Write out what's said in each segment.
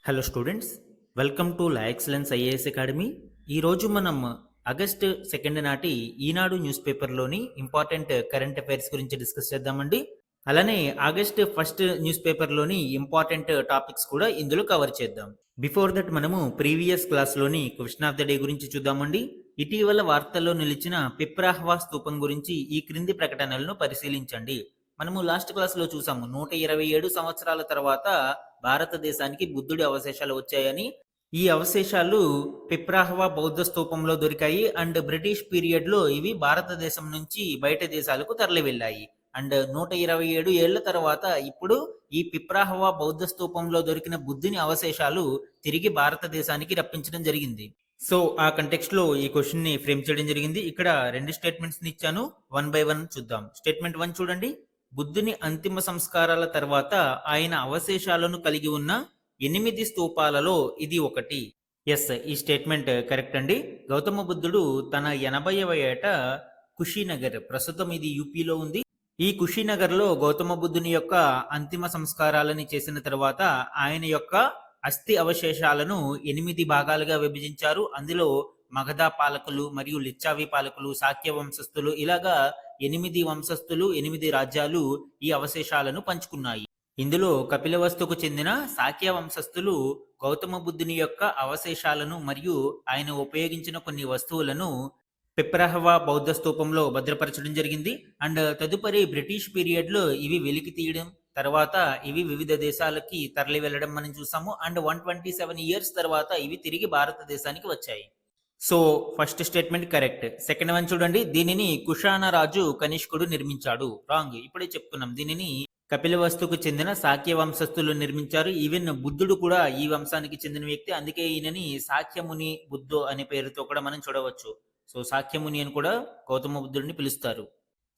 Hello students, welcome to la excellence IAS academy. ఈరోజు మనం August 2 నాటి ఈనాడు న్యూస్ పేపర్లోని ఇంపార్టెంట్ కరెంట్ అఫైర్స్ గురించి డిస్కస్ చేద్దామండి. అలానే ఆగస్ట్ 1 న్యూస్ పేపర్లోని ఇంపార్టెంట్ టాపిక్స్ కూడా ఇందులో కవర్ చేద్దాం. బిఫోర్ దట్ మనము ప్రీవియస్ క్లాస్లోని క్వశ్చన్ ఆఫ్ ద డే గురించి చూద్దామండి. ఇటీవల వార్తల్లో నిలిచిన పిప్రాహ్వా స్తూపం గురించి ఈ క్రింది ప్రకటనలను పరిశీలించండి. మనము లాస్ట్ క్లాస్లో చూసాము 127 సంవత్సరాల తర్వాత భారతదేశానికి బుద్ధుడి అవశేషాలు వచ్చాయని. ఈ అవశేషాలు పిప్రాహ్వా బౌద్ధ స్తూపంలో దొరికాయి అండ్ బ్రిటిష్ పీరియడ్ లో ఇవి భారతదేశం నుంచి బయట దేశాలకు తరలి వెళ్ళాయి. అండ్ 127 ఏళ్ల తర్వాత ఇప్పుడు ఈ పిప్రాహ్వా బౌద్ధ స్తూపంలో దొరికిన బుద్ధుని అవశేషాలు తిరిగి భారతదేశానికి రప్పించడం జరిగింది. సో ఆ కంటెక్స్ట్ లో ఈ క్వశ్చన్ ని ఫ్రేమ్ చేయడం జరిగింది. ఇక్కడ రెండు స్టేట్మెంట్స్ ని ఇచ్చాను, వన్ బై వన్ చూద్దాం. స్టేట్మెంట్ 1 చూడండి. బుద్ధుని అంతిమ సంస్కారాల తర్వాత ఆయన అవశేషాలను కలిగి ఉన్న 8 స్తూపాలలో ఇది ఒకటి. ఎస్, ఈ స్టేట్మెంట్ కరెక్ట్ అండి. గౌతమ బుద్ధుడు తన 80వ ఏట కుషీనగర్, ప్రస్తుతం ఇది యూపీలో ఉంది, ఈ కుషీనగర్లో గౌతమ బుద్ధుని యొక్క అంతిమ సంస్కారాలని చేసిన తర్వాత ఆయన యొక్క అస్థి అవశేషాలను 8 భాగాలుగా విభజించారు. అందులో మగధ పాలకులు మరియు లిచ్చావి పాలకులు, శాక్య వంశస్థులు, ఇలాగా 8 వంశస్థులు, 8 రాజ్యాలు ఈ అవశేషాలను పంచుకున్నాయి. ఇందులో కపిలవస్తుకు చెందిన శాక్య వంశస్థులు గౌతమ బుద్ధుని యొక్క అవశేషాలను మరియు ఆయన ఉపయోగించిన కొన్ని వస్తువులను పిప్రాహ్వా బౌద్ధ స్తూపంలో భద్రపరచడం జరిగింది. అండ్ తదుపరి బ్రిటిష్ పీరియడ్ లో ఇవి వెలికి తీయడం, తర్వాత ఇవి వివిధ దేశాలకి తరలి వెళ్ళడం మనం చూసాము. అండ్ 127 ఇయర్స్ తర్వాత ఇవి తిరిగి భారతదేశానికి వచ్చాయి. So first statement correct. Second one చూడండి. దీనిని కుషాణ రాజు కనిష్కుడు నిర్మించాడు. రాంగ్, ఇప్పుడే చెప్పుకున్నాం. దీనిని కపిలవస్తుకు చెందిన శాక్య వంశస్థులు నిర్మించారు. ఈవెన్ బుద్ధుడు కూడా ఈ వంశానికి చెందిన వ్యక్తి, అందుకే ఈయనని సాఖ్యముని బుద్ధు అనే పేరుతో కూడా మనం చూడవచ్చు. సో సాఖ్యముని అని కూడా గౌతమ బుద్ధుడిని పిలుస్తారు.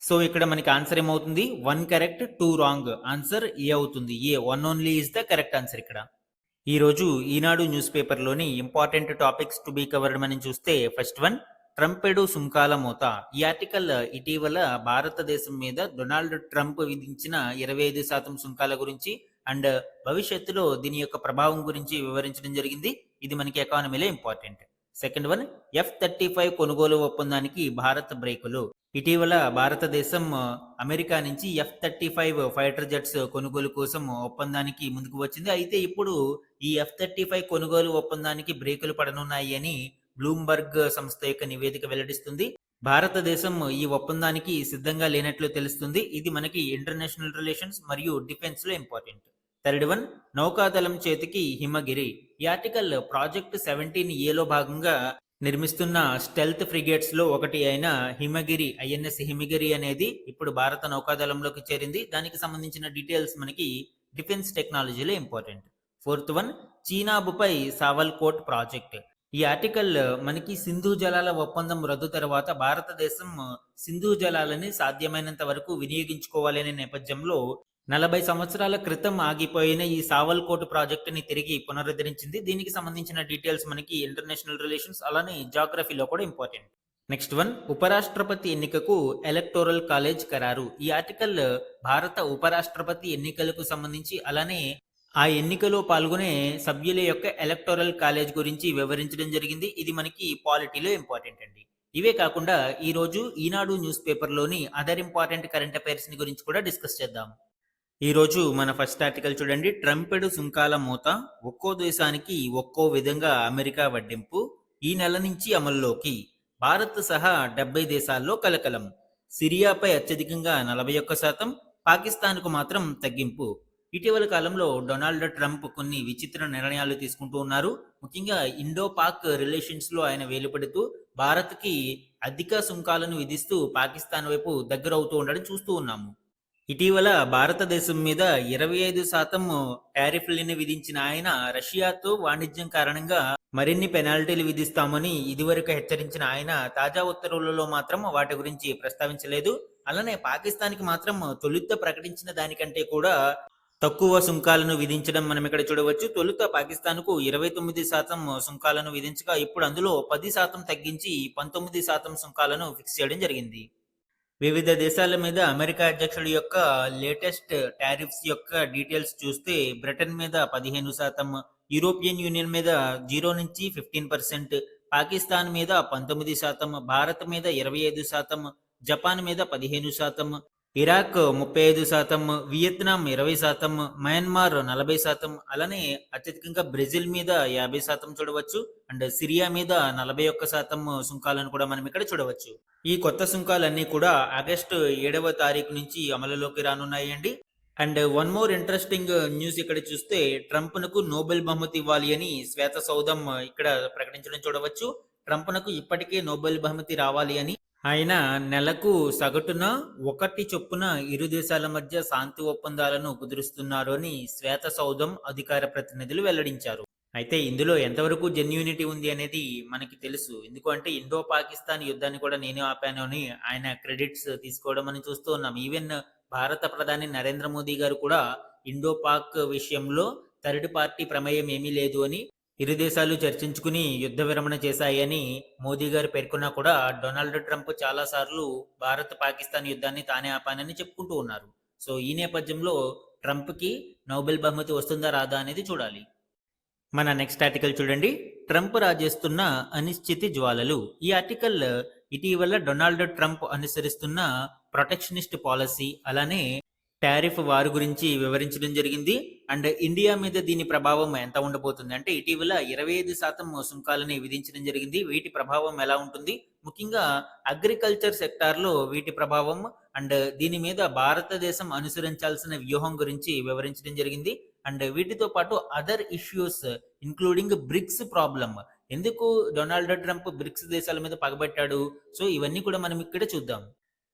సో ఇక్కడ మనకి ఆన్సర్ ఏమవుతుంది? 1 కరెక్ట్, 2 రాంగ్. ఆన్సర్ ఏ అవుతుంది. A, 1 only is the correct answer ఇక్కడ. ఈ రోజు ఈనాడు న్యూస్ పేపర్లోని important topics to be covered మనం చూస్తే ఫస్ట్ వన్, ట్రంపెడు సుంకాల మోత. ఈ ఆర్టికల్ ఇటీవల భారతదేశం మీద డొనాల్డ్ ట్రంప్ విధించిన 25% సుంకాల గురించి అండ్ భవిష్యత్తులో దీని యొక్క ప్రభావం గురించి వివరించడం జరిగింది. ఇది మనకి ఎకానమీలో ఇంపార్టెంట్. సెకండ్ వన్, F-35 కొనుగోలు ఒప్పందానికి భారత్ బ్రేకులు. ఇటీవల భారతదేశం అమెరికా నుంచి F-35 ఫైటర్ జెట్స్ కొనుగోలు కోసం ఒప్పందానికి ముందుకు వచ్చింది. అయితే ఇప్పుడు ఈ F-35 కొనుగోలు ఒప్పందానికి బ్రేకులు పడనున్నాయి అని బ్లూంబర్గ్ సంస్థ యొక్క నివేదిక వెల్లడిస్తుంది. భారతదేశం ఈ ఒప్పందానికి సిద్ధంగా లేనట్లు తెలుస్తుంది. ఇది మనకి ఇంటర్నేషనల్ రిలేషన్స్ మరియు డిఫెన్స్ లో ఇంపార్టెంట్. థర్డ్ వన్, నౌకాదళం చేతికి హిమగిరి. ఈ ఆర్టికల్ ప్రాజెక్ట్ 17A లో భాగంగా నిర్మిస్తున్న స్టెల్త్ ఫ్రిగేట్స్ లో ఒకటి అయిన హిమగిరి, INS హిమగిరి అనేది ఇప్పుడు భారత నౌకాదళంలోకి చేరింది. దానికి సంబంధించిన డీటెయిల్స్ మనకి డిఫెన్స్ టెక్నాలజీలో ఇంపార్టెంట్. ఫోర్త్ వన్, చీనాబుపై సావల్కోట్ ప్రాజెక్ట్. ఈ ఆర్టికల్ మనకి సింధు జలాల ఒప్పందం రద్దు తర్వాత భారతదేశం సింధు జలాలని సాధ్యమైనంత వరకు వినియోగించుకోవాలనే నేపథ్యంలో 40 సంవత్సరాల క్రితం ఆగిపోయిన ఈ సావల్కోట్ ప్రాజెక్టుని తిరిగి పునరుద్ధరించింది. దీనికి సంబంధించిన డీటెయిల్స్ మనకి ఇంటర్నేషనల్ రిలేషన్స్ అలానే జాగ్రఫీలో కూడా ఇంపార్టెంట్. నెక్స్ట్ వన్, ఉపరాష్ట్రపతి ఎన్నికకు ఎలక్టోరల్ కాలేజ్ ఖరారు. ఈ ఆర్టికల్ భారత ఉపరాష్ట్రపతి ఎన్నికలకు సంబంధించి అలానే ఆ ఎన్నికలో పాల్గొనే సభ్యుల యొక్క ఎలక్టోరల్ కాలేజ్ గురించి వివరించడం జరిగింది. ఇది మనకి పాలిటీలో ఇంపార్టెంట్ అండి. ఇవే కాకుండా ఈ రోజు ఈనాడు న్యూస్ పేపర్లోని అదర్ ఇంపార్టెంట్ కరెంట్ అఫైర్స్ ని గురించి కూడా డిస్కస్ చేద్దాం. ఈ రోజు మన ఫస్ట్ ఆర్టికల్ చూడండి. ట్రంపెడు సుంకాల మూత, ఒక్కో దేశానికి ఒక్కో విధంగా అమెరికా వడ్డింపు, ఈ నెల నుంచి అమల్లోకి. భారత్ సహా 70 దేశాల్లో కలకలం. సిరియాపై అత్యధికంగా 41%, పాకిస్తాన్కు మాత్రం తగ్గింపు. ఇటీవల కాలంలో డొనాల్డ్ ట్రంప్ కొన్ని విచిత్ర నిర్ణయాలు తీసుకుంటూ ఉన్నారు. ముఖ్యంగా ఇండో పాక్ రిలేషన్స్ లో ఆయన వేలుపెడుతూ భారత్కి అధిక సుంకాలను విధిస్తూ పాకిస్తాన్ వైపు దగ్గర అవుతూ ఉండడం చూస్తూ ఉన్నాము. ఇటీవల భారతదేశం మీద 25% టారిఫ్లను విధించిన ఆయన రష్యాతో వాణిజ్యం కారణంగా మరిన్ని పెనాల్టీలు విధిస్తామని ఇదివరకు హెచ్చరించిన ఆయన తాజా ఉత్తర్వులలో మాత్రం వాటి గురించి ప్రస్తావించలేదు. అలానే పాకిస్తాన్కి మాత్రం తొలుత ప్రకటించిన దానికంటే కూడా తక్కువ సుంకాలను విధించడం మనం ఇక్కడ చూడవచ్చు. తొలుత పాకిస్తాన్కు 29% సుంకాలను విధించగా ఇప్పుడు అందులో 10% తగ్గించి 19% సుంకాలను ఫిక్స్ చేయడం జరిగింది. వివిధ దేశాల మీద అమెరికా అధ్యక్షుడి యొక్క లేటెస్ట్ టారిఫ్స్ యొక్క డీటెయిల్స్ చూస్తే బ్రిటన్ మీద 15%, యూరోపియన్ యూనియన్ మీద 0-15%, పాకిస్తాన్ మీద 19%, భారత్ మీద 25%, జపాన్ మీద 15%, ఇరాక్ 35%, వియత్నాం 20%, మయన్మార్ 40%, అలానే అత్యధికంగా బ్రెజిల్ మీద 50% చూడవచ్చు. అండ్ సిరియా మీద 41% సుంకాలను కూడా మనం ఇక్కడ చూడవచ్చు. ఈ కొత్త సుంకాలన్నీ కూడా ఆగస్టు 7వ తారీఖు నుంచి అమలులోకి రానున్నాయండి. And one more interesting news ఇక్కడ చూస్తే, ట్రంప్‌నకు నోబెల్ బహుమతి ఇవ్వాలి అని శ్వేత సౌధం ఇక్కడ ప్రకటించడం చూడవచ్చు. ట్రంప్‌నకు ఇప్పటికే నోబెల్ బహుమతి రావాలి అని ఆయన నెలకు సగటున 1 చొప్పున ఇరు దేశాల మధ్య శాంతి ఒప్పందాలను కుదురుస్తున్నారు అని శ్వేత సౌధం అధికార ప్రతినిధులు వెల్లడించారు. అయితే ఇందులో ఎంతవరకు జెన్యూనిటీ ఉంది అనేది మనకి తెలుసు. ఎందుకంటే ఇండో పాకిస్తాన్ యుద్ధాన్ని కూడా నేనే ఆపాను అని ఆయన క్రెడిట్స్ తీసుకోవడం అని చూస్తూ ఉన్నాం. ఈవెన్ భారత ప్రధాని నరేంద్ర మోదీ గారు కూడా ఇండో పాక్ విషయంలో థర్డ్ పార్టీ ప్రమేయం ఏమీ లేదు అని, ఇరు దేశాలు చర్చించుకుని యుద్ధ విరమణ చేశాయని మోదీ గారు పేర్కొన్నా కూడా, డొనాల్డ్ ట్రంప్ చాలా సార్లు భారత్ పాకిస్తాన్ యుద్ధాన్ని తానే ఆపానని చెప్పుకుంటూ ఉన్నారు. సో ఈ నేపథ్యంలో ట్రంప్కి నోబెల్ బహుమతి వస్తుందా రాదా అనేది చూడాలి. మన నెక్స్ట్ ఆర్టికల్ చూడండి, ట్రంప్ రాజేస్తున్న అనిశ్చితి జ్వాలలు. ఈ ఆర్టికల్ ఇటీవల డొనాల్డ్ ట్రంప్ అనుసరిస్తున్న ప్రొటెక్షనిస్ట్ పాలసీ, అలానే టారిఫ్ వార్ గురించి వివరించడం జరిగింది. అండ్ ఇండియా మీద దీని ప్రభావం ఎంత ఉండబోతుంది అంటే, ఇటీవల 25% సుంకాలని విధించడం జరిగింది. వీటి ప్రభావం ఎలా ఉంటుంది, ముఖ్యంగా అగ్రికల్చర్ సెక్టార్లో వీటి ప్రభావం అండ్ దీని మీద భారతదేశం అనుసరించాల్సిన వ్యూహం గురించి వివరించడం జరిగింది. అండ్ వీటితో పాటు other issues including BRICS problem, ఎందుకు డొనాల్డ్ ట్రంప్ బ్రిక్స్ దేశాల మీద పగబట్టాడు, సో ఇవన్నీ కూడా మనం ఇక్కడ చూద్దాం.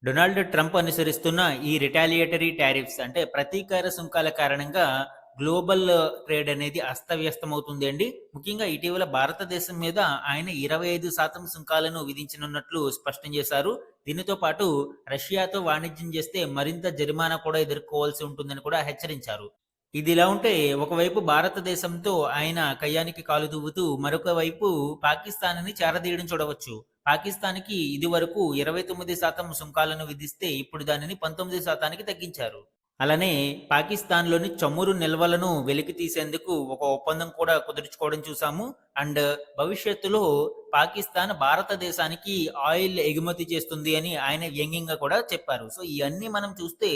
డొనాల్డ్ ట్రంప్ అనుసరిస్తున్న ఈ రిటాలియేటరీ టారిఫ్స్ అంటే ప్రతీకార సుంకాల కారణంగా గ్లోబల్ ట్రేడ్ అనేది అస్తవ్యస్తమవుతుంది అండి. ముఖ్యంగా ఇటీవల భారతదేశం మీద ఆయన 25% సుంకాలను విధించనున్నట్లు స్పష్టం చేశారు. దీనితో పాటు రష్యాతో వాణిజ్యం చేస్తే మరింత జరిమానా కూడా ఎదుర్కోవాల్సి ఉంటుందని కూడా హెచ్చరించారు. ఇది ఇలా ఉంటే, ఒకవైపు భారతదేశంతో ఆయన కయ్యానికి కాలు దువ్వుతూ మరొక వైపు పాకిస్తాన్ని చేరదీయడం చూడవచ్చు. పాకిస్తాన్కి ఇది వరకు 29% సుంకాలను విధిస్తే ఇప్పుడు దానిని 19%కి తగ్గించారు. అలానే పాకిస్తాన్లోని చమురు నిల్వలను వెలికి తీసేందుకు ఒక ఒప్పందం కూడా కుదుర్చుకోవడం చూసాము. అండ్ భవిష్యత్తులో పాకిస్తాన్ భారతదేశానికి ఆయిల్ ఎగుమతి చేస్తుంది అని ఆయన వ్యంగ్యంగా కూడా చెప్పారు. సో ఇవన్నీ మనం చూస్తే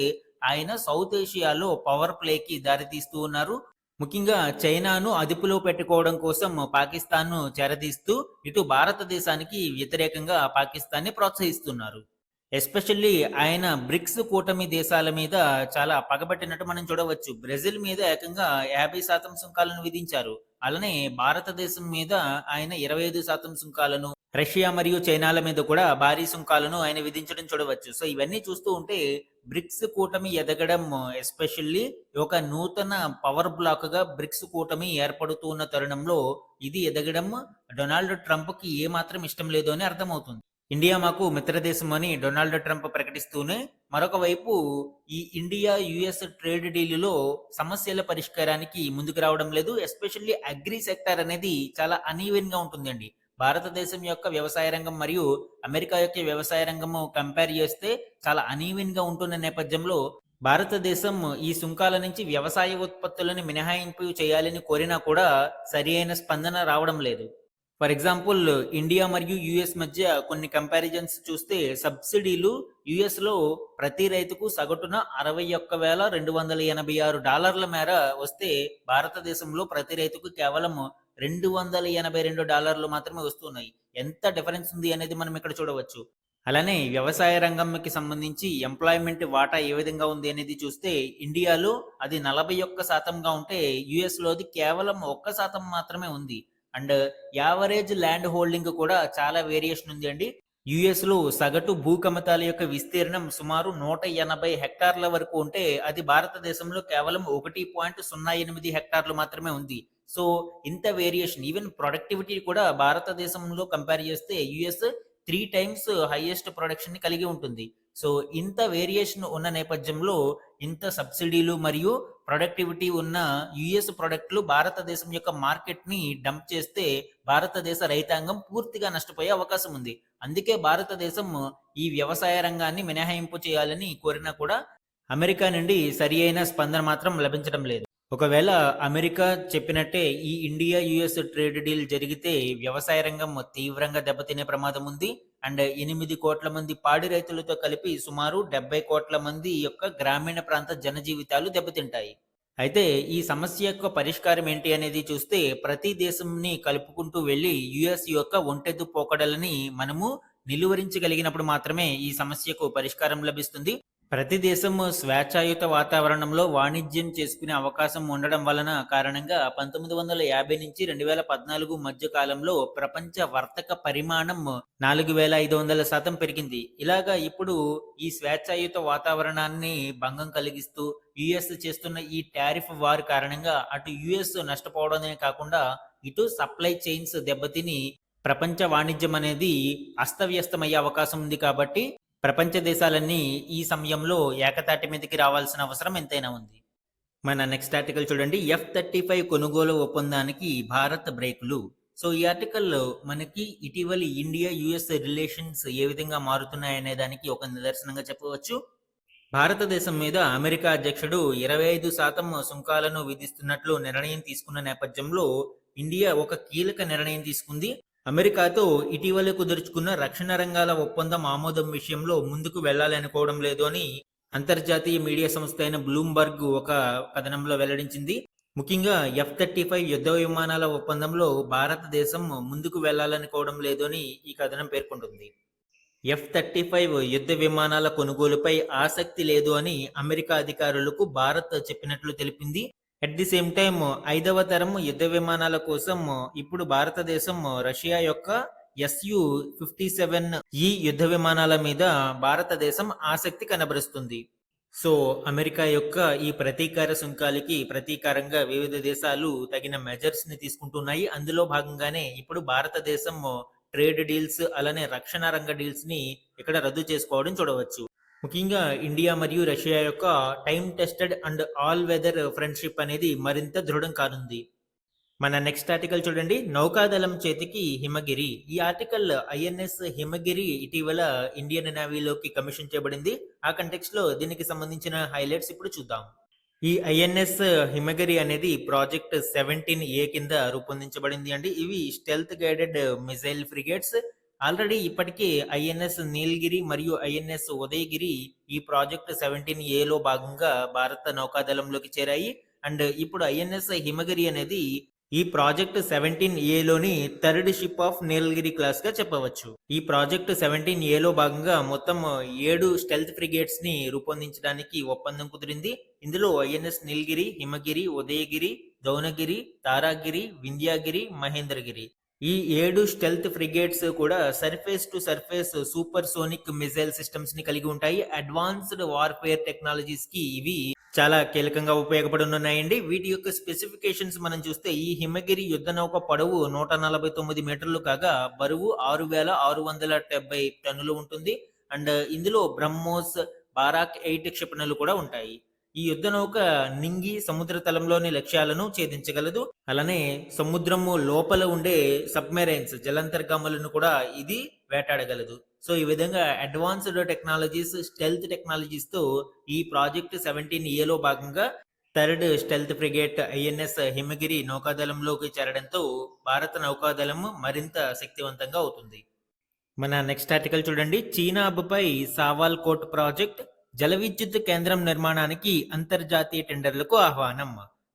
ఆయన సౌత్ ఏషియాలో పవర్ ప్లేకి దారితీస్తూ ఉన్నారు. ముఖ్యంగా చైనాను అదుపులో పెట్టుకోవడం కోసం పాకిస్తాన్ను చేరదీస్తూ ఇటు భారతదేశానికి వ్యతిరేకంగా పాకిస్తాన్ని ప్రోత్సహిస్తున్నారు. ఎస్పెషల్లీ ఆయన బ్రిక్స్ కూటమి దేశాల మీద చాలా పగబట్టినట్టు మనం చూడవచ్చు. బ్రెజిల్ మీద ఏకంగా 50% సుంకాలను విధించారు. అలానే భారతదేశం మీద ఆయన 25% సుంకాలను, రష్యా మరియు చైనాల మీద కూడా భారీ సుంకాలను ఆయన విధించడం చూడవచ్చు. సో ఇవన్నీ చూస్తూ ఉంటే బ్రిక్స్ కూటమి ఎదగడం, ఎస్పెషల్లీ ఒక నూతన పవర్ బ్లాక్ గా బ్రిక్స్ కూటమి ఏర్పడుతూ ఉన్న తరుణంలో ఇది ఎదగడం డొనాల్డ్ ట్రంప్ కి ఏమాత్రం ఇష్టం లేదు అని అర్థమవుతుంది. ఇండియా మాకు మిత్రదేశం అని డొనాల్డ్ ట్రంప్ ప్రకటిస్తూనే, మరొక వైపు ఈ ఇండియా యుఎస్ ట్రేడ్ డీల్లో సమస్యల పరిష్కారానికి ముందుకు రావడం లేదు. ఎస్పెషల్లీ అగ్రి సెక్టార్ అనేది చాలా అనీవెన్ గా ఉంటుందండి. భారతదేశం యొక్క వ్యవసాయ రంగం మరియు అమెరికా యొక్క వ్యవసాయ రంగము కంపేర్ చేస్తే చాలా అనీవెన్ గా ఉంటున్న నేపథ్యంలో భారతదేశం ఈ సుంకాల నుంచి వ్యవసాయ ఉత్పత్తులను మినహాయింపు చేయాలని కోరినా కూడా సరి అయిన స్పందన రావడం లేదు. ఫర్ ఎగ్జాంపుల్, ఇండియా మరియు యుఎస్ మధ్య కొన్ని కంపారిజన్స్ చూస్తే సబ్సిడీలు యుఎస్ లో ప్రతి రైతుకు సగటున $61,286 మేర వస్తే, భారతదేశంలో ప్రతి రైతుకు కేవలం $282 మాత్రమే వస్తున్నాయి. ఎంత డిఫరెన్స్ ఉంది అనేది మనం ఇక్కడ చూడవచ్చు. అలానే వ్యవసాయ రంగంకి సంబంధించి ఎంప్లాయ్మెంట్ వాటా ఏ విధంగా ఉంది అనేది చూస్తే, ఇండియాలో అది 41%గా ఉంటే యుఎస్ లోది కేవలం 1% మాత్రమే ఉంది. అండ్ యావరేజ్ ల్యాండ్ హోల్డింగ్ కూడా చాలా వేరియేషన్ ఉంది అండి. యుఎస్ లో సగటు భూకమతాల యొక్క విస్తీర్ణం సుమారు 180 హెక్టార్ల వరకు ఉంటే, అది భారతదేశంలో కేవలం 1.08 హెక్టార్లు మాత్రమే ఉంది. సో ఇంత వేరియేషన్, ఈవెన్ ప్రొడక్టివిటీ కూడా భారతదేశంలో కంపేర్ చేస్తే యుఎస్ 3 టైమ్స్ హైయెస్ట్ ప్రొడక్షన్ ని కలిగి ఉంటుంది. సో ఇంత వేరియేషన్ ఉన్న నేపథ్యంలో ఇంత సబ్సిడీలు మరియు ప్రొడక్టివిటీ ఉన్న యుఎస్ ప్రొడక్ట్లు భారతదేశం యొక్క మార్కెట్ ని డంప్ చేస్తే భారతదేశ రైతాంగం పూర్తిగా నష్టపోయే అవకాశం ఉంది. అందుకే భారతదేశం ఈ వ్యవసాయ రంగాన్ని మినహాయింపు చేయాలని కోరినా కూడా అమెరికా నుండి సరి అయిన స్పందన మాత్రం లభించడం లేదు. ఒకవేళ అమెరికా చెప్పినట్టే ఈ ఇండియా యుఎస్ ట్రేడ్ డీల్ జరిగితే వ్యవసాయ రంగం తీవ్రంగా దెబ్బతినే ప్రమాదం ఉంది. అండ్ 8 కోట్ల మంది పాడి రైతులతో కలిపి సుమారు 70 కోట్ల మంది యొక్క గ్రామీణ ప్రాంత జనజీవితాలు దెబ్బతింటాయి. అయితే ఈ సమస్య యొక్క పరిష్కారం ఏంటి అనేది చూస్తే ప్రతి దేశంని కలుపుకుంటూ వెళ్ళి యుఎస్ యొక్క ఒంటెద్దు పోకడలని మనము నిలువరించగలిగినప్పుడు మాత్రమే ఈ సమస్యకు పరిష్కారం లభిస్తుంది. ప్రతి దేశం స్వేచ్ఛాయుత వాతావరణంలో వాణిజ్యం చేసుకునే అవకాశం ఉండడం వలన కారణంగా 1950 నుంచి 2014 మధ్య కాలంలో ప్రపంచ వర్తక పరిమాణం 4500% పెరిగింది. ఇలాగా ఇప్పుడు ఈ స్వేచ్ఛాయుత వాతావరణాన్ని భంగం కలిగిస్తూ యుఎస్ చేస్తున్న ఈ టారిఫ్ వార్ కారణంగా అటు యుఎస్ నష్టపోవడమే కాకుండా ఇటు సప్లై చైన్స్ దెబ్బతిని ప్రపంచ వాణిజ్యం అనేది అస్తవ్యస్తమయ్యే అవకాశం ఉంది. కాబట్టి ప్రపంచ దేశాలన్నీ ఈ సమయంలో ఏకతాటి మీదకి రావాల్సిన అవసరం ఎంతైనా ఉంది. మన నెక్స్ట్ ఆర్టికల్ చూడండి. F-35 కొనుగోలు ఒప్పందానికి భారత్ బ్రేకులు. సో ఈ ఆర్టికల్లో మనకి ఇటీవలి ఇండియా యుఎస్ రిలేషన్స్ ఏ విధంగా మారుతున్నాయనే దానికి ఒక నిదర్శనంగా చెప్పవచ్చు. భారతదేశం మీద అమెరికా అధ్యక్షుడు 25% సుంకాలను విధిస్తున్నట్లు నిర్ణయం తీసుకున్న నేపథ్యంలో ఇండియా ఒక కీలక నిర్ణయం తీసుకుంది. అమెరికాతో ఇటీవల కుదుర్చుకున్న రక్షణ రంగాల ఒప్పందం ఆమోదం విషయంలో ముందుకు వెళ్లాలనుకోవడం లేదు అని అంతర్జాతీయ మీడియా సంస్థ అయిన బ్లూంబర్గ్ ఒక కథనంలో వెల్లడించింది. ముఖ్యంగా F-35 యుద్ధ విమానాల ఒప్పందంలో భారతదేశం ముందుకు వెళ్లాలనుకోవడం లేదు అని ఈ కథనం పేర్కొంటుంది. F-35 యుద్ధ విమానాల కొనుగోలుపై ఆసక్తి లేదు అని అమెరికా అధికారులకు భారత్ చెప్పినట్లు తెలిపింది. అట్ ది సేమ్ టైమ్ 5వ తరం యుద్ధ విమానాల కోసం ఇప్పుడు భారతదేశం రష్యా యొక్క Su-57E యుద్ధ విమానాల మీద భారతదేశం ఆసక్తి కనబరుస్తుంది. సో అమెరికా యొక్క ఈ ప్రతీకార సుంకాలకి ప్రతీకారంగా వివిధ దేశాలు తగిన మెజర్స్ ని తీసుకుంటున్నాయి. అందులో భాగంగానే ఇప్పుడు భారతదేశం ట్రేడ్ డీల్స్ అలానే రక్షణ రంగ డీల్స్ ని ఇక్కడ రద్దు చేసుకోవడం చూడవచ్చు. ముఖ్యంగా ఇండియా మరియు రష్యా యొక్క time tested and all weather friendship అనేది మరింత దృఢం కానుంది. మన నెక్స్ట్ ఆర్టికల్ చూడండి. నౌకాదళం చేతికి హిమగిరి. ఈ ఆర్టికల్ ఐఎన్ఎస్ హిమగిరి ఇటీవల ఇండియన్ నేవీలోకి కమిషన్ చేయబడింది. ఆ కంటెక్స్ట్ లో దీనికి సంబంధించిన హైలైట్స్ ఇప్పుడు చూద్దాం. ఈ ఐఎన్ఎస్ హిమగిరి అనేది ప్రాజెక్ట్ 17A కింద రూపొందించబడింది అండి. ఇవి stealth guided missile frigates. Already ఇప్పటికే ఐఎన్ఎస్ నీలగిరి మరియు ఐఎన్ఎస్ ఉదయగిరి ఈ ప్రాజెక్ట్ 17Aలో భాగంగా భారత నౌకాదళంలోకి చేరాయి. అండ్ ఇప్పుడు ఐఎన్ఎస్ హిమగిరి అనేది ఈ ప్రాజెక్ట్ 17Aలోని third ship of Nilgiri class గా చెప్పవచ్చు. ఈ ప్రాజెక్ట్ 17Aలో భాగంగా మొత్తం 7 స్టెల్త్ ఫ్రిగేట్స్ ని రూపొందించడానికి ఒప్పందం కుదిరింది. ఇందులో ఐఎన్ఎస్ నీలగిరి, హిమగిరి, ఉదయగిరి, దౌనగిరి, తారాగిరి, వింధ్యాగిరి, మహేంద్రగిరి ఈ 7 స్టెల్త్ ఫ్రిగేట్స్ కూడా surface to surface super sonic missile systems ని కలిగి ఉంటాయి. అడ్వాన్స్డ్ వార్ఫేర్ టెక్నాలజీస్ కి ఇవి చాలా కీలకంగా ఉపయోగపడనున్నాయండి. వీటి యొక్క స్పెసిఫికేషన్స్ మనం చూస్తే ఈ హిమగిరి యుద్ధ నౌక పొడవు 149 మీటర్లు కాగా బరువు 6670 టన్నులు ఉంటుంది. అండ్ ఇందులో బ్రహ్మోస్, బారాక్ 8 క్షిపణులు కూడా ఉంటాయి. ఈ యుద్ధ నౌక నింగి సముద్ర తలంలోని లక్ష్యాలను ఛేదించగలదు. అలానే సముద్రము లోపల ఉండే సబ్మెరైన్స్ జలాంతర్గాములను కూడా ఇది వేటాడగలదు. సో ఈ విధంగా అడ్వాన్స్డ్ టెక్నాలజీస్, స్టెల్త్ టెక్నాలజీస్ తో ఈ ప్రాజెక్ట్ 17Aలో భాగంగా థర్డ్ స్టెల్త్ ఫ్రిగేట్ ఐఎన్ఎస్ హిమగిరి నౌకాదళంలోకి చేరడంతో భారత నౌకాదళం మరింత శక్తివంతంగా అవుతుంది. మన నెక్స్ట్ ఆర్టికల్ చూడండి. చీనాబ్పై సావాల్ కోట్ ప్రాజెక్ట్. జల విద్యుత్ కేంద్రం నిర్మాణానికి అంతర్జాతీయ టెండర్లకు ఆహ్వానం.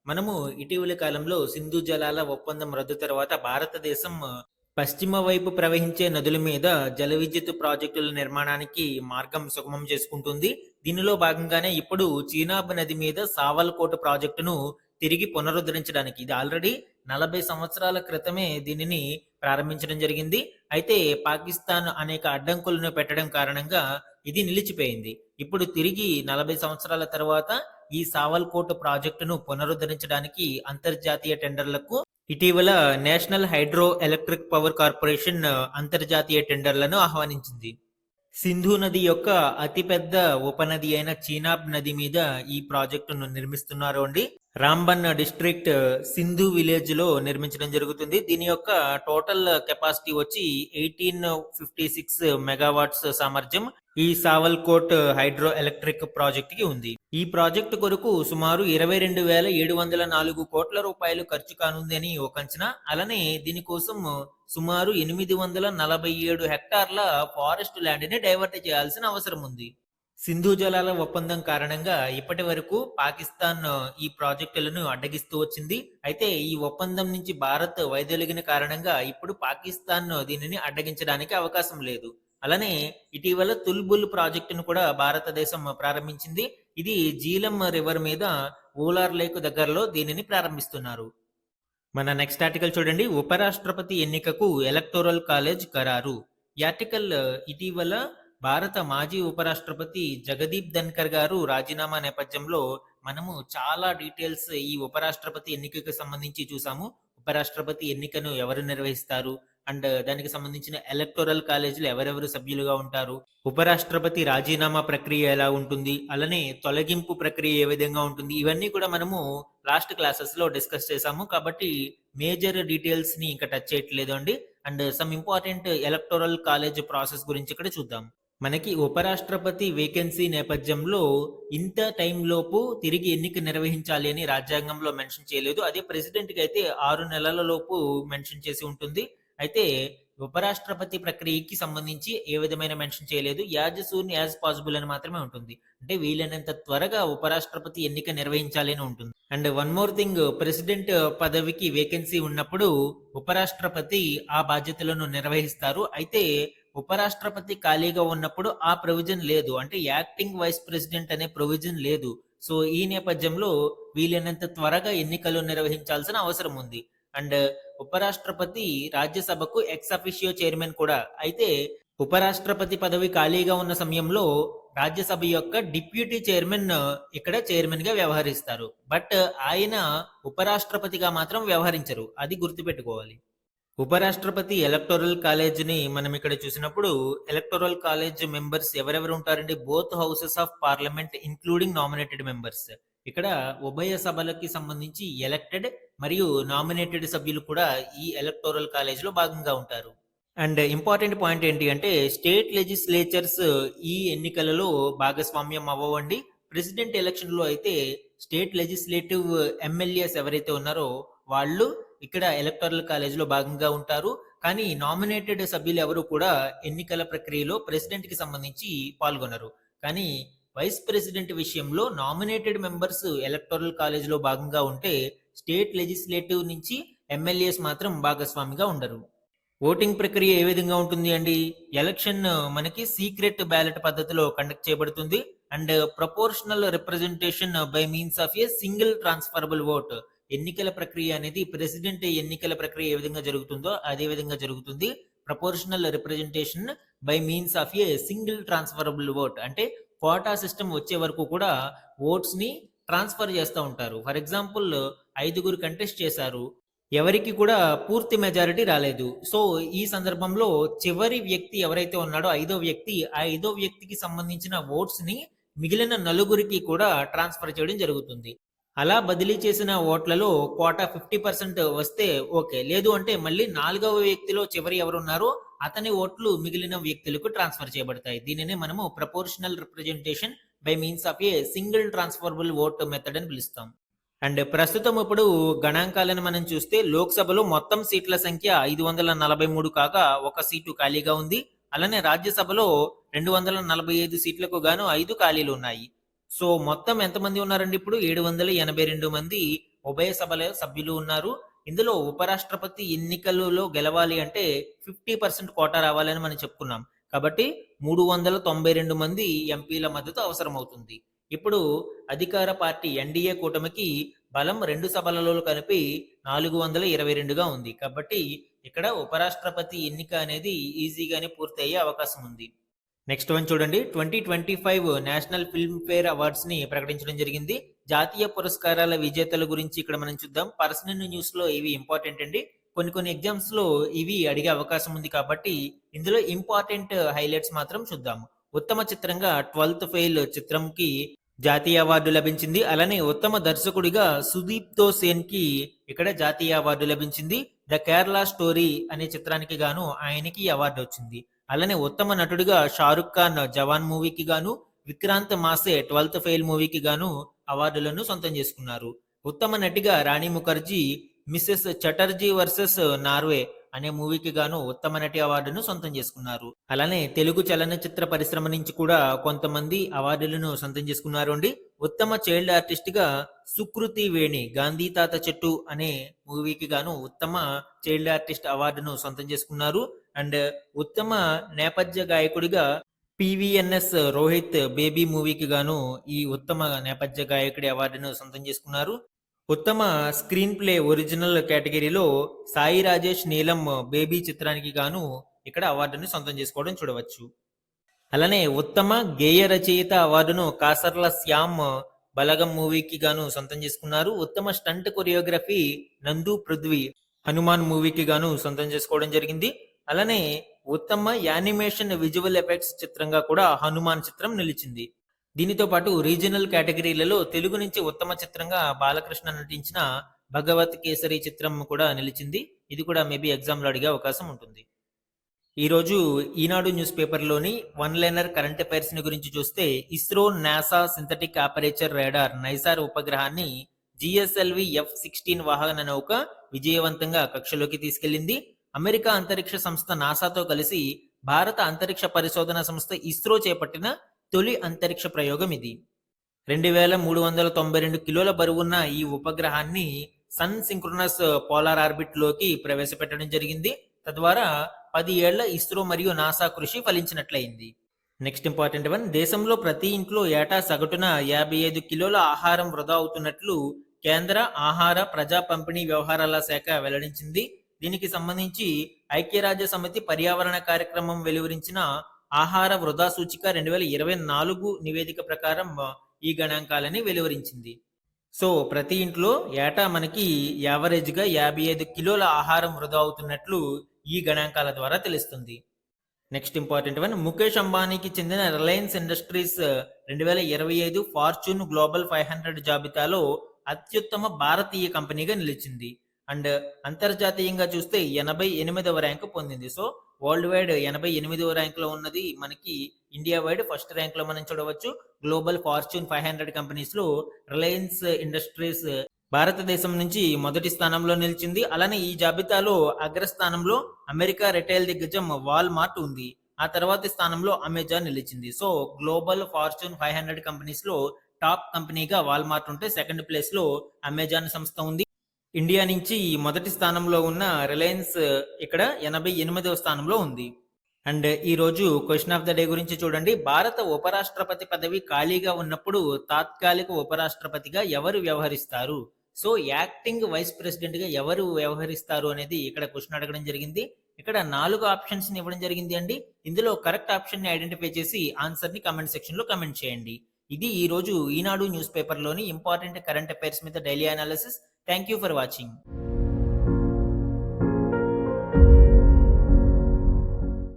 మనము ఇటీవలి కాలంలో సింధు జలాల ఒప్పందం రద్దు తర్వాత భారతదేశం పశ్చిమ వైపు ప్రవహించే నదుల మీద జల విద్యుత్ ప్రాజెక్టుల నిర్మాణానికి మార్గం సుగమం చేసుకుంటుంది. దీనిలో భాగంగానే ఇప్పుడు చీనాబ్ నది మీద సావల్కోట్ ప్రాజెక్టును తిరిగి పునరుద్ధరించడానికి, ఇది ఆల్రెడీ 40 సంవత్సరాల క్రితమే దీనిని ప్రారంభించడం జరిగింది. అయితే పాకిస్తాన్ అనేక అడ్డంకులను పెట్టడం కారణంగా ఇది నిలిచిపోయింది. ఇప్పుడు తిరిగి 40 సంవత్సరాల తర్వాత ఈ సావల్కోట్ ప్రాజెక్టును పునరుద్ధరించడానికి అంతర్జాతీయ టెండర్లకు ఇటీవల national hydro electric power corporation అంతర్జాతీయ టెండర్లను ఆహ్వానించింది. సింధు నది యొక్క అతిపెద్ద ఉపనది అయిన చీనాబ్ నది మీద ఈ ప్రాజెక్టును నిర్మిస్తున్నారు అండి. రాంబన్ డిస్ట్రిక్ట్ సింధు విలేజ్ లో నిర్మించడం జరుగుతుంది. దీని యొక్క టోటల్ కెపాసిటీ వచ్చి 1856 మెగావాట్స్ సామర్థ్యం ఈ సావల్కోట్ హైడ్రో ఎలక్ట్రిక్ ప్రాజెక్ట్ కి ఉంది. ఈ ప్రాజెక్టు కొరకు సుమారు 22,704 కోట్ల రూపాయలు ఖర్చు కానుందని ఒక అంచనా. అలానే దీనికోసం సుమారు 847 హెక్టార్ల ఫారెస్ట్ ల్యాండ్‌ని డైవర్ట్ చేయాల్సిన అవసరం ఉంది. సింధు జలాల ఒప్పందం కారణంగా ఇప్పటి వరకు పాకిస్తాన్ ఈ ప్రాజెక్టులను అడ్డగిస్తూ వచ్చింది. అయితే ఈ ఒప్పందం నుంచి భారత్ వైదొలిగిన కారణంగా ఇప్పుడు పాకిస్తాన్ దీనిని అడ్డగించడానికి అవకాశం లేదు. అలానే ఇటీవల తుల్బుల్ ప్రాజెక్టును కూడా భారతదేశం ప్రారంభించింది. ఇది జీలం రివర్ మీద ఊలార్ లేక్ దగ్గరలో దీనిని ప్రారంభిస్తున్నారు. మన నెక్స్ట్ ఆర్టికల్ చూడండి. ఉపరాష్ట్రపతి ఎన్నికకు ఎలక్టోరల్ కాలేజ్ ఖరారు. ఈ ఆర్టికల్ ఇటీవల భారత మాజీ ఉపరాష్ట్రపతి జగదీప్ ధన్కర్ గారు రాజీనామా నేపథ్యంలో మనము చాలా డీటెయిల్స్ ఈ ఉపరాష్ట్రపతి ఎన్నికకు సంబంధించి చూసాము. ఉపరాష్ట్రపతి ఎన్నికను ఎవరు నిర్వహిస్తారు అండ్ దానికి సంబంధించిన ఎలక్టోరల్ కాలేజీలో ఎవరెవరు సభ్యులుగా ఉంటారు, ఉపరాష్ట్రపతి రాజీనామా ప్రక్రియ ఎలా ఉంటుంది, అలానే తొలగింపు ప్రక్రియ ఏ విధంగా ఉంటుంది, ఇవన్నీ కూడా మనము లాస్ట్ క్లాసెస్ లో డిస్కస్ చేసాము. కాబట్టి మేజర్ డీటెయిల్స్ ని ఇంకా టచ్ చేయట్లేదు అండి. And some important electoral college process గురించి ఇక్కడ చూద్దాం. మనకి ఉపరాష్ట్రపతి వేకెన్సీ నేపథ్యంలో ఇంత టైం లోపు తిరిగి ఎన్నిక నిర్వహించాలి అని రాజ్యాంగంలో మెన్షన్ చేయలేదు. అదే ప్రెసిడెంట్ కి అయితే 6 నెలల లోపు మెన్షన్ చేసి ఉంటుంది. అయితే ఉపరాష్ట్రపతి ప్రక్రియకి సంబంధించి ఏ విధమైన మెన్షన్ చేయలేదు. యాజ్ సూన్ యాజ్ పాసిబుల్ అని మాత్రమే ఉంటుంది. అంటే వీలైనంత త్వరగా ఉపరాష్ట్రపతి ఎన్నిక నిర్వహించాలి అని ఉంటుంది. And one more thing, president పదవికి వేకెన్సీ ఉన్నప్పుడు ఉపరాష్ట్రపతి ఆ బాధ్యతలను నిర్వహిస్తారు. అయితే ఉపరాష్ట్రపతి ఖాళీగా ఉన్నప్పుడు ఆ ప్రొవిజన్ లేదు. అంటే యాక్టింగ్ వైస్ ప్రెసిడెంట్ అనే ప్రొవిజన్ లేదు. సో ఈ నేపథ్యంలో వీలైనంత త్వరగా ఎన్నికలు నిర్వహించాల్సిన అవసరం ఉంది. అండ్ ఉపరాష్ట్రపతి రాజ్యసభకు ఎక్స్ అఫిషియో చైర్మన్ కూడా. అయితే ఉపరాష్ట్రపతి పదవి ఖాళీగా ఉన్న సమయంలో రాజ్యసభ యొక్క డిప్యూటీ చైర్మన్ ఇక్కడ చైర్మన్ గా వ్యవహరిస్తారు. బట్ ఆయన ఉపరాష్ట్రపతిగా మాత్రం వ్యవహరించరు. అది గుర్తుపెట్టుకోవాలి. ఉపరాష్ట్రపతి ఎలక్టోరల్ కాలేజ్ ని మనం ఇక్కడ చూసినప్పుడు ఎలక్టోరల్ కాలేజ్ మెంబర్స్ ఎవరెవరు ఉంటారండి? Both houses of parliament including nominated members. ఇక్కడ ఉభయ సభలకి సంబంధించి ఎలక్టెడ్ మరియు నామినేటెడ్ సభ్యులు కూడా ఈ ఎలక్టోరల్ కాలేజ్ లో భాగంగా ఉంటారు. అండ్ ఇంపార్టెంట్ పాయింట్ ఏంటి అంటే స్టేట్ లెజిస్లేచర్స్ ఈ ఎన్నికలలో భాగస్వామ్యం అవ్వండి. ప్రెసిడెంట్ ఎలక్షన్ లో అయితే స్టేట్ లెజిస్లేటివ్ ఎమ్మెల్యేస్ ఎవరైతే ఉన్నారో వాళ్ళు ఇక్కడ ఎలక్టోరల్ కాలేజ్ లో భాగంగా ఉంటారు. కానీ నామినేటెడ్ సభ్యులు ఎవరు కూడా ఎన్నికల ప్రక్రియలో ప్రెసిడెంట్ కి సంబంధించి పాల్గొనరు. కానీ వైస్ ప్రెసిడెంట్ విషయంలో నామినేటెడ్ మెంబర్స్ ఎలక్టోరల్ కాలేజ్ లో భాగంగా ఉంటే స్టేట్ లెజిస్లేటివ్ నుంచి ఎమ్మెల్యేస్ మాత్రం భాగస్వామిగా ఉండరు. ఓటింగ్ ప్రక్రియ ఏ విధంగా ఉంటుంది అండి? ఎలక్షన్ మనకి సీక్రెట్ బ్యాలెట్ పద్ధతిలో కండక్ట్ చేయబడుతుంది. And proportional representation by means of a single transferable vote. ఎన్నికల ప్రక్రియ అనేది ప్రెసిడెంట్ ఎన్నికల ప్రక్రియ ఏ విధంగా జరుగుతుందో అదే విధంగా జరుగుతుంది. Proportional representation by means of a single transferable vote అంటే కోటా సిస్టమ్ వచ్చే వరకు కూడా ఓట్స్ ని ట్రాన్స్ఫర్ చేస్తూ ఉంటారు. ఫర్ ఎగ్జాంపుల్ 5 కంటెస్ట్ చేశారు, ఎవరికి కూడా పూర్తి మెజారిటీ రాలేదు. సో ఈ సందర్భంలో చివరి వ్యక్తి ఎవరైతే ఉన్నాడో 5వ వ్యక్తి, ఆ 5వ వ్యక్తికి సంబంధించిన ఓట్స్ ని మిగిలిన 4 కూడా ట్రాన్స్ఫర్ చేయడం జరుగుతుంది. అలా బదిలీ చేసిన ఓట్లలో కోటా 50% వస్తే ఓకే, లేదు అంటే మళ్ళీ 4వ వ్యక్తిలో చివరి ఎవరున్నారో అతని ఓట్లు మిగిలిన వ్యక్తులకు ట్రాన్స్ఫర్ చేయబడతాయి. దీనినే మనము proportional representation by means of a single transferable vote method అని పిలుస్తాం. అండ్ ప్రస్తుతం ఇప్పుడు గణాంకాలను మనం చూస్తే లోక్సభలో మొత్తం సీట్ల సంఖ్య 543 కాగా 1 సీటు ఖాళీగా ఉంది. అలానే రాజ్యసభలో 245 సీట్లకు గాను 5 ఖాళీలు ఉన్నాయి. సో మొత్తం ఎంతమంది ఉన్నారండి? ఇప్పుడు 782 మంది ఉభయ సభల సభ్యులు ఉన్నారు. ఇందులో ఉపరాష్ట్రపతి ఎన్నికలలో గెలవాలి అంటే 50% కోటా రావాలని మనం చెప్పుకున్నాం. కాబట్టి 392 మంది ఎంపీల మద్దతు అవసరం అవుతుంది. ఇప్పుడు అధికార పార్టీ ఎన్డీఏ కూటమికి బలం 2 సభలలో కలిపి 422గా ఉంది. కాబట్టి ఇక్కడ ఉపరాష్ట్రపతి ఎన్నిక అనేది ఈజీగానే పూర్తి అయ్యే అవకాశం ఉంది. నెక్స్ట్ వన్ చూడండి. 2025 నేషనల్ ఫిల్మ్ ఫేర్ అవార్డ్స్ ని ప్రకటించడం జరిగింది. జాతీయ పురస్కారాల విజేతల గురించి ఇక్కడ మనం చూద్దాం. పర్సనల్ న్యూస్ లో ఇవి ఇంపార్టెంట్ అండి. కొన్ని ఎగ్జామ్స్ లో ఇవి అడిగే అవకాశం ఉంది కాబట్టి ఇందులో ఇంపార్టెంట్ హైలైట్స్ మాత్రం చూద్దాము. ఉత్తమ చిత్రంగా 12th ఫెయిల్ చిత్రంకి జాతీయ అవార్డు లభించింది. అలానే ఉత్తమ దర్శకుడిగా సుదీప్ తో సేన్ కి ఇక్కడ జాతీయ అవార్డు లభించింది. ద కేరళ స్టోరీ అనే చిత్రానికి గాను ఆయనకి అవార్డు వచ్చింది. అలానే ఉత్తమ నటుడిగా షారుఖ్ ఖాన్ జవాన్ మూవీకి గాను, విక్రాంత్ మాసే 12th ఫెయిల్ మూవీకి గాను అవార్డులను సొంతం చేసుకున్నారు. ఉత్తమ నటిగా Rani Mukherjee Mrs Chatterjee versus Norway అనే మూవీకి గాను ఉత్తమ నటి అవార్డును సొంతం చేసుకున్నారు. అలానే తెలుగు చలనచిత్ర పరిశ్రమ నుంచి కూడా కొంతమంది అవార్డులను సొంతం చేసుకున్నారు అండి. ఉత్తమ చైల్డ్ ఆర్టిస్ట్ గా సుకృతి వేణి గాంధీ తాత చెట్టు అనే మూవీకి గాను ఉత్తమ చైల్డ్ ఆర్టిస్ట్ అవార్డును సొంతం చేసుకున్నారు. అండ్ ఉత్తమ నేపథ్య గాయకుడిగా పివిఎన్ఎస్ రోహిత్ బేబీ మూవీకి గాను ఈ ఉత్తమ నేపథ్య గాయకుడి అవార్డును సొంతం చేసుకున్నారు. ఉత్తమ స్క్రీన్ ప్లే ఒరిజినల్ కేటగిరీలో సాయి రాజేష్ నీలం బేబీ చిత్రానికి గాను ఇక్కడ అవార్డును సొంతం చేసుకోవడం చూడవచ్చు. అలానే ఉత్తమ గేయ రచయిత అవార్డును కాసర్ల శ్యామ్ బలగం మూవీకి గాను సొంతం చేసుకున్నారు. ఉత్తమ స్టంట్ కొరియోగ్రఫీ నందు పృథ్వీ హనుమాన్ మూవీకి గాను సొంతం చేసుకోవడం జరిగింది. అలానే ఉత్తమ యానిమేషన్ విజువల్ ఎఫెక్ట్స్ చిత్రంగా కూడా హనుమాన్ చిత్రం నిలిచింది. దీనితో పాటు రీజనల్ కేటగిరీలలో తెలుగు నుంచి ఉత్తమ చిత్రంగా బాలకృష్ణ నటించిన భగవత్ కేసరి చిత్రం కూడా నిలిచింది. ఇది కూడా మేబీ ఎగ్జామ్లో అడిగే అవకాశం ఉంటుంది. ఈరోజు ఈనాడు న్యూస్ పేపర్లోని వన్ లైనర్ కరెంట్ అఫైర్స్ ని గురించి చూస్తే ISRO NASA synthetic aperture radar NISAR ఉపగ్రహాన్ని జిఎస్ఎల్వి F-16 వాహన నౌక విజయవంతంగా కక్షలోకి తీసుకెళ్లింది. అమెరికా అంతరిక్ష సంస్థ నాసాతో కలిసి భారత అంతరిక్ష పరిశోధన సంస్థ ఇస్రో చేపట్టిన తొలి అంతరిక్ష ప్రయోగం ఇది. 2392 కిలోల బరువున్న ఈ ఉపగ్రహాన్ని సన్ సింక్రోనస్ పోలార్ ఆర్బిట్ లోకి ప్రవేశపెట్టడం జరిగింది. తద్వారా 10 ఏళ్ల ఇస్రో మరియు నాసా కృషి ఫలించినట్లయింది. నెక్స్ట్ ఇంపార్టెంట్ వన్, దేశంలో ప్రతి ఇంట్లో ఏటా సగటున 55 కిలోల ఆహారం వృధా అవుతున్నట్లు కేంద్ర ఆహార ప్రజా పంపిణీ వ్యవహారాల శాఖ వెల్లడించింది. దీనికి సంబంధించి ఐక్యరాజ్య సమితి పర్యావరణ కార్యక్రమం వెలువరించిన ఆహార వృధా సూచిక 2024 నివేదిక ప్రకారం ఈ గణాంకాలని వెలువరించింది. సో ప్రతి ఇంట్లో ఏటా మనకి యావరేజ్గా 55 కిలోల ఆహారం వృధా అవుతున్నట్లు ఈ గణాంకాల ద్వారా తెలుస్తుంది. నెక్స్ట్ ఇంపార్టెంట్ వన్, ముఖేష్ అంబానీకి చెందిన రిలయన్స్ ఇండస్ట్రీస్ 2025 ఫార్చ్యూన్ గ్లోబల్ 500 జాబితాలో అత్యుత్తమ భారతీయ కంపెనీగా నిలిచింది. అండ్ అంతర్జాతీయంగా చూస్తే 88వ ర్యాంకు పొందింది. సో వరల్డ్ వైడ్ 88వ ర్యాంకులో ఉన్నది మనకి ఇండియా వైడ్ ఫస్ట్ ర్యాంకులో మనం చూడవచ్చు. గ్లోబల్ ఫార్చ్యూన్ 500 కంపెనీస్ లో రిలయన్స్ ఇండస్ట్రీస్ భారతదేశం నుంచి మొదటి స్థానంలో నిలిచింది. అలానే ఈ జాబితాలో అగ్రస్థానంలో అమెరికా రిటైల్ దిగ్గజం వాల్మార్ట్ ఉంది. ఆ తర్వాతి స్థానంలో అమెజాన్ నిలిచింది. సో గ్లోబల్ ఫార్చ్యూన్ 500 కంపెనీస్ లో టాప్ కంపెనీగా వాల్మార్ట్ ఉంటే సెకండ్ ప్లేస్ లో అమెజాన్ సంస్థ ఉంది. ఇండియా నుంచి మొదటి స్థానంలో ఉన్న రిలయన్స్ ఇక్కడ 88వ స్థానంలో ఉంది. అండ్ ఈ రోజు క్వశ్చన్ ఆఫ్ ద డే గురించి చూడండి. భారత ఉపరాష్ట్రపతి పదవి ఖాళీగా ఉన్నప్పుడు తాత్కాలిక ఉపరాష్ట్రపతిగా ఎవరు వ్యవహరిస్తారు? సో యాక్టింగ్ వైస్ ప్రెసిడెంట్ గా ఎవరు వ్యవహరిస్తారు అనేది ఇక్కడ క్వశ్చన్ అడగడం జరిగింది. ఇక్కడ 4 ఆప్షన్స్ ని ఇవ్వడం జరిగింది అండి. ఇందులో కరెక్ట్ ఆప్షన్ ని ఐడెంటిఫై చేసి ఆన్సర్ ని కమెంట్ సెక్షన్ లో కమెంట్ చేయండి. ఇది ఈ రోజు ఈనాడు న్యూస్ పేపర్లోని ఇంపార్టెంట్ కరెంట్ అఫైర్స్ మీద daily analysis. Thank you for watching.